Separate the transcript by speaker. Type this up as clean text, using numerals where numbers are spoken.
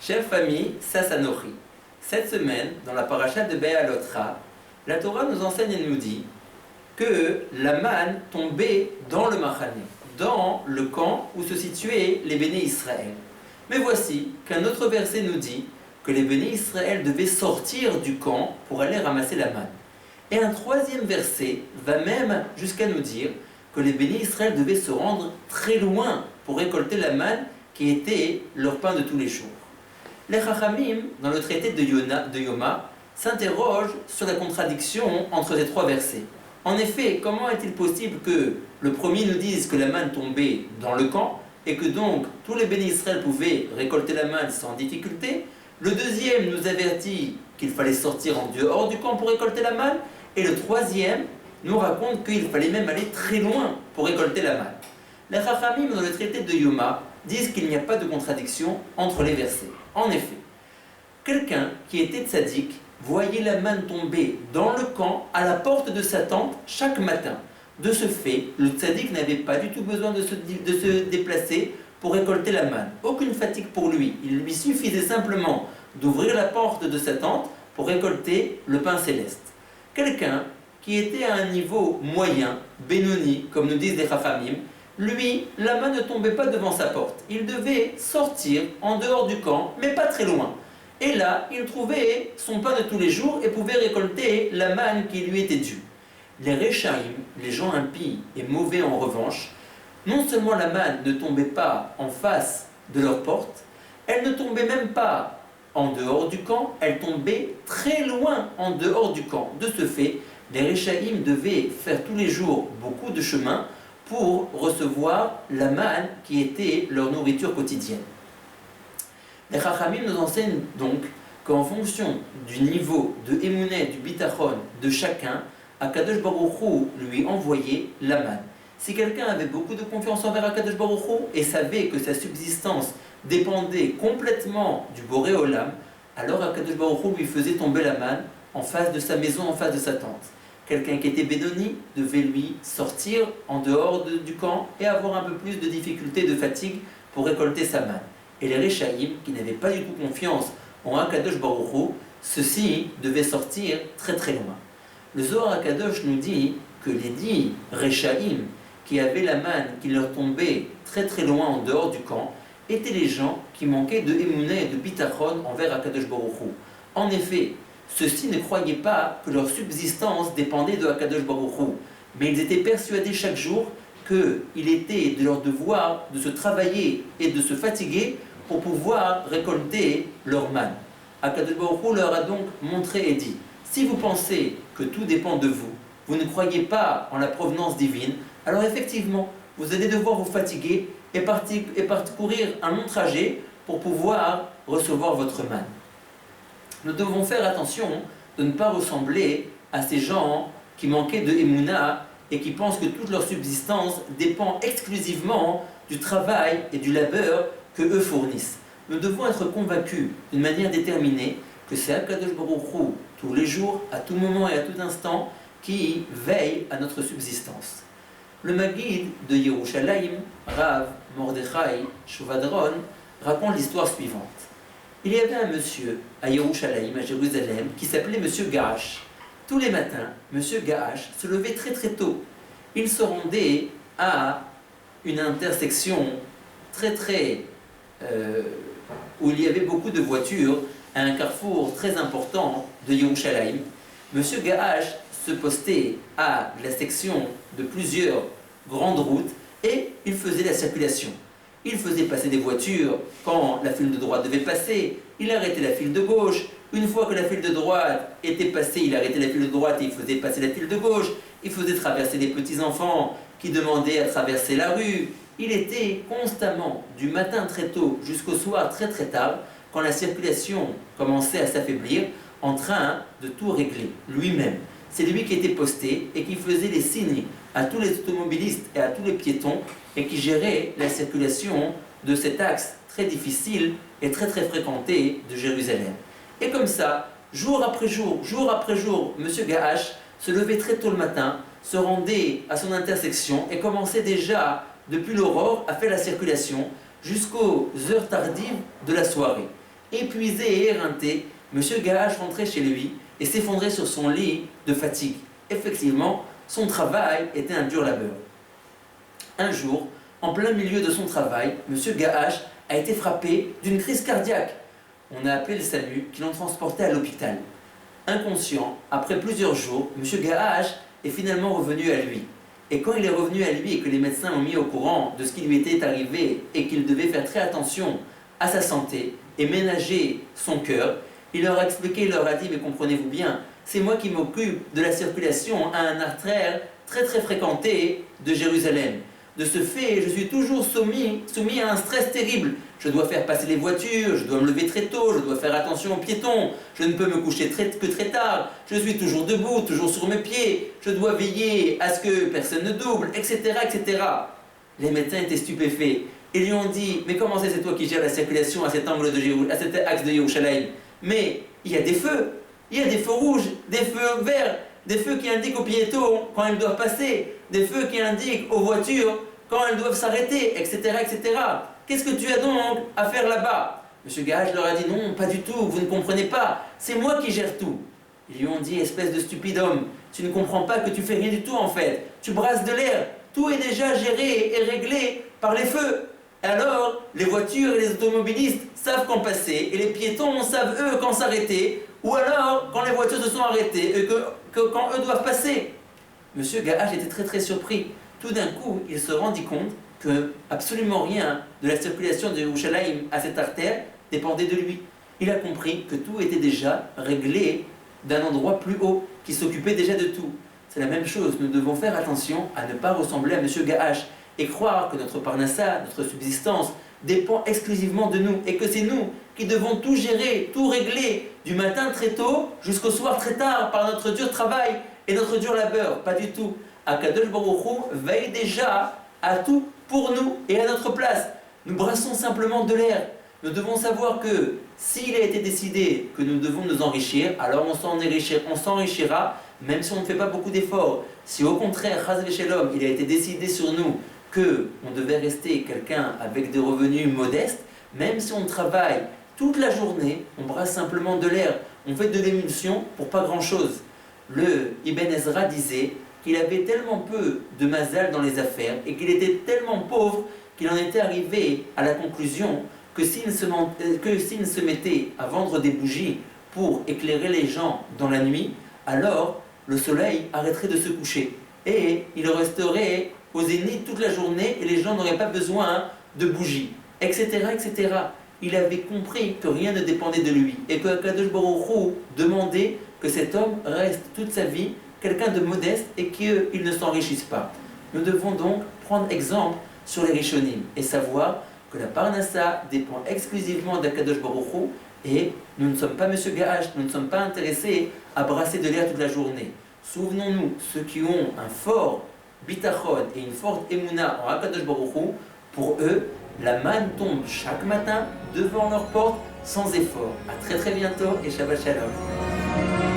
Speaker 1: Chère famille, Sassanori. Cette semaine, dans la paracha de Béalotra, la Torah nous enseigne et nous dit que la manne tombait dans le Machané, dans le camp où se situaient les béné Israël. Mais voici qu'un autre verset nous dit que les béné Israël devaient sortir du camp pour aller ramasser la manne. Et un troisième verset va même jusqu'à nous dire que les béné Israël devaient se rendre très loin pour récolter la manne qui était leur pain de tous les jours. Les Chachamim, dans le traité de Yoma, s'interrogent sur la contradiction entre ces trois versets. En effet, comment est-il possible que le premier nous dise que la manne tombait dans le camp et que donc tous les béné Israël pouvaient récolter la manne sans difficulté? Le deuxième nous avertit qu'il fallait sortir en dehors du camp pour récolter la manne, et le troisième nous raconte qu'il fallait même aller très loin pour récolter la manne. Les Chachamim, dans le traité de Yoma, disent qu'il n'y a pas de contradiction entre les versets. En effet, quelqu'un qui était tzaddik voyait la manne tomber dans le camp à la porte de sa tente chaque matin. De ce fait, le tzaddik n'avait pas du tout besoin de se déplacer pour récolter la manne. Aucune fatigue pour lui. Il lui suffisait simplement d'ouvrir la porte de sa tente pour récolter le pain céleste. Quelqu'un qui était à un niveau moyen, Benoni, comme nous disent les Chachamim, lui, la manne ne tombait pas devant sa porte. Il devait sortir en dehors du camp, mais pas très loin. Et là, il trouvait son pain de tous les jours et pouvait récolter la manne qui lui était due. Les Rechaïm, les gens impies et mauvais en revanche, non seulement la manne ne tombait pas en face de leur porte, elle ne tombait même pas en dehors du camp, elle tombait très loin en dehors du camp. De ce fait, les Rechaïm devaient faire tous les jours beaucoup de chemin pour recevoir la manne qui était leur nourriture quotidienne. Les Chachamim nous enseignent donc qu'en fonction du niveau de Emuneh, du Bitachon de chacun, Akadosh Baruch Hu lui envoyait la manne. Si quelqu'un avait beaucoup de confiance envers Akadosh Baruch Hu et savait que sa subsistance dépendait complètement du Boré Olam, alors Akadosh Baruch Hu lui faisait tomber la manne en face de sa maison, en face de sa tente. Quelqu'un qui était Bédoni devait lui sortir en dehors du camp et avoir un peu plus de difficulté, de fatigue pour récolter sa manne. Et les Rechaïm, qui n'avaient pas du tout confiance en Akadosh Baruch Hu, ceux-ci devaient sortir très très loin. Le Zohar Akadosh nous dit que les 10 Rechaïm qui avaient la manne qui leur tombait très très loin en dehors du camp étaient les gens qui manquaient de Emuneh et de Bitachon envers Akadosh Baruch Hu. En effet, ceux-ci ne croyaient pas que leur subsistance dépendait de Akadosh Baruch Hu, mais ils étaient persuadés chaque jour qu'il était de leur devoir de se travailler et de se fatiguer pour pouvoir récolter leur manne. Akadosh Baruch Hu leur a donc montré et dit: si vous pensez que tout dépend de vous, vous ne croyez pas en la provenance divine, alors effectivement, vous allez devoir vous fatiguer et parcourir un long trajet pour pouvoir recevoir votre manne. Nous devons faire attention de ne pas ressembler à ces gens qui manquaient de Emouna et qui pensent que toute leur subsistance dépend exclusivement du travail et du labeur que eux fournissent. Nous devons être convaincus d'une manière déterminée que c'est Akadosh Baruch Hu, tous les jours, à tout moment et à tout instant, qui veille à notre subsistance. Le Maguid de Yerushalayim, Rav Mordechai Shuvadron, raconte l'histoire suivante. Il y avait un monsieur à Yerushalayim, à Jérusalem, qui s'appelait Monsieur Gahash. Tous les matins, Monsieur Gahash se levait très très tôt. Il se rendait à une intersection où il y avait beaucoup de voitures, à un carrefour très important de Yerushalayim. Monsieur Gahash se postait à la section de plusieurs grandes routes et il faisait la circulation. Il faisait passer des voitures quand la file de droite devait passer, il arrêtait la file de gauche. Une fois que la file de droite était passée, il arrêtait la file de droite et il faisait passer la file de gauche. Il faisait traverser des petits-enfants qui demandaient à traverser la rue. Il était constamment, du matin très tôt jusqu'au soir très très tard, quand la circulation commençait à s'affaiblir, en train de tout régler lui-même. C'est lui qui était posté et qui faisait les signes à tous les automobilistes et à tous les piétons et qui gérait la circulation de cet axe très difficile et très très fréquenté de Jérusalem. Et comme ça, jour après jour, M. Gahash se levait très tôt le matin, se rendait à son intersection et commençait déjà, depuis l'aurore, à faire la circulation jusqu'aux heures tardives de la soirée. Épuisé et éreinté, M. Gahash rentrait chez lui et s'effondrait sur son lit de fatigue. Effectivement, son travail était un dur labeur. Un jour, en plein milieu de son travail, M. Gahash a été frappé d'une crise cardiaque. On a appelé le SAMU qui l'ont transporté à l'hôpital. Inconscient, après plusieurs jours, M. Gahash est finalement revenu à lui. Et quand il est revenu à lui et que les médecins ont mis au courant de ce qui lui était arrivé et qu'il devait faire très attention à sa santé et ménager son cœur, il leur a expliqué, il leur a dit, mais comprenez-vous bien, c'est moi qui m'occupe de la circulation à un artère très très fréquenté de Jérusalem. De ce fait, je suis toujours soumis à un stress terrible. Je dois faire passer les voitures, je dois me lever très tôt, je dois faire attention aux piétons, je ne peux me coucher que très tard, je suis toujours debout, toujours sur mes pieds, je dois veiller à ce que personne ne double, etc. etc. Les médecins étaient stupéfaits. Ils lui ont dit, mais comment c'est toi qui gères la circulation à cet angle à cet axe de Yerushalayim? Mais il y a des feux rouges, des feux verts, des feux qui indiquent aux piétons quand ils doivent passer, des feux qui indiquent aux voitures quand elles doivent s'arrêter, etc. etc. Qu'est-ce que tu as donc à faire là-bas? Monsieur Gahash leur a dit, non, pas du tout, vous ne comprenez pas, c'est moi qui gère tout. Ils lui ont dit, espèce de stupide homme, tu ne comprends pas que tu fais rien du tout en fait, tu brasses de l'air, tout est déjà géré et réglé par les feux. Alors, les voitures et les automobilistes savent quand passer, et les piétons savent eux quand s'arrêter, ou alors quand les voitures se sont arrêtées, et quand eux doivent passer. Monsieur Gahash était très très surpris. Tout d'un coup, il se rendit compte que absolument rien de la circulation de Yerushalayim à cette artère dépendait de lui. Il a compris que tout était déjà réglé d'un endroit plus haut, qui s'occupait déjà de tout. C'est la même chose, nous devons faire attention à ne pas ressembler à Monsieur Gahash et croire que notre parnassa, notre subsistance, dépend exclusivement de nous et que c'est nous qui devons tout gérer, tout régler du matin très tôt jusqu'au soir très tard par notre dur travail et notre dur labeur. Pas du tout. Akadosh Baruch Hu veille déjà à tout pour nous et à notre place. Nous brassons simplement de l'air. Nous devons savoir que s'il a été décidé que nous devons nous enrichir, alors on s'enrichira même si on ne fait pas beaucoup d'efforts. Si au contraire, Chas v'Shalom, il a été décidé sur nous qu'on devait rester quelqu'un avec des revenus modestes, même si on travaille toute la journée, on brasse simplement de l'air, on fait de l'émulsion pour pas grand-chose. Le Ibn Ezra disait qu'il avait tellement peu de mazal dans les affaires et qu'il était tellement pauvre qu'il en était arrivé à la conclusion que s'il se mettait à vendre des bougies pour éclairer les gens dans la nuit, alors le soleil arrêterait de se coucher et il resterait au zénith toute la journée et les gens n'auraient pas besoin de bougies, etc. etc. Il avait compris que rien ne dépendait de lui et que Kadosh Baruch Hu demandait que cet homme reste toute sa vie quelqu'un de modeste et qu'il ne s'enrichisse pas. Nous devons donc prendre exemple sur les Rishonim et savoir que la Parnassa dépend exclusivement d'Akadosh Baruch Hu et nous ne sommes pas Monsieur Gahash, nous ne sommes pas intéressés à brasser de l'air toute la journée. Souvenons-nous, ceux qui ont un fort bitachon et une forte émouna en Akadosh Baruch Hu, pour eux, la manne tombe chaque matin devant leur porte sans effort. A très très bientôt et Shabbat Shalom.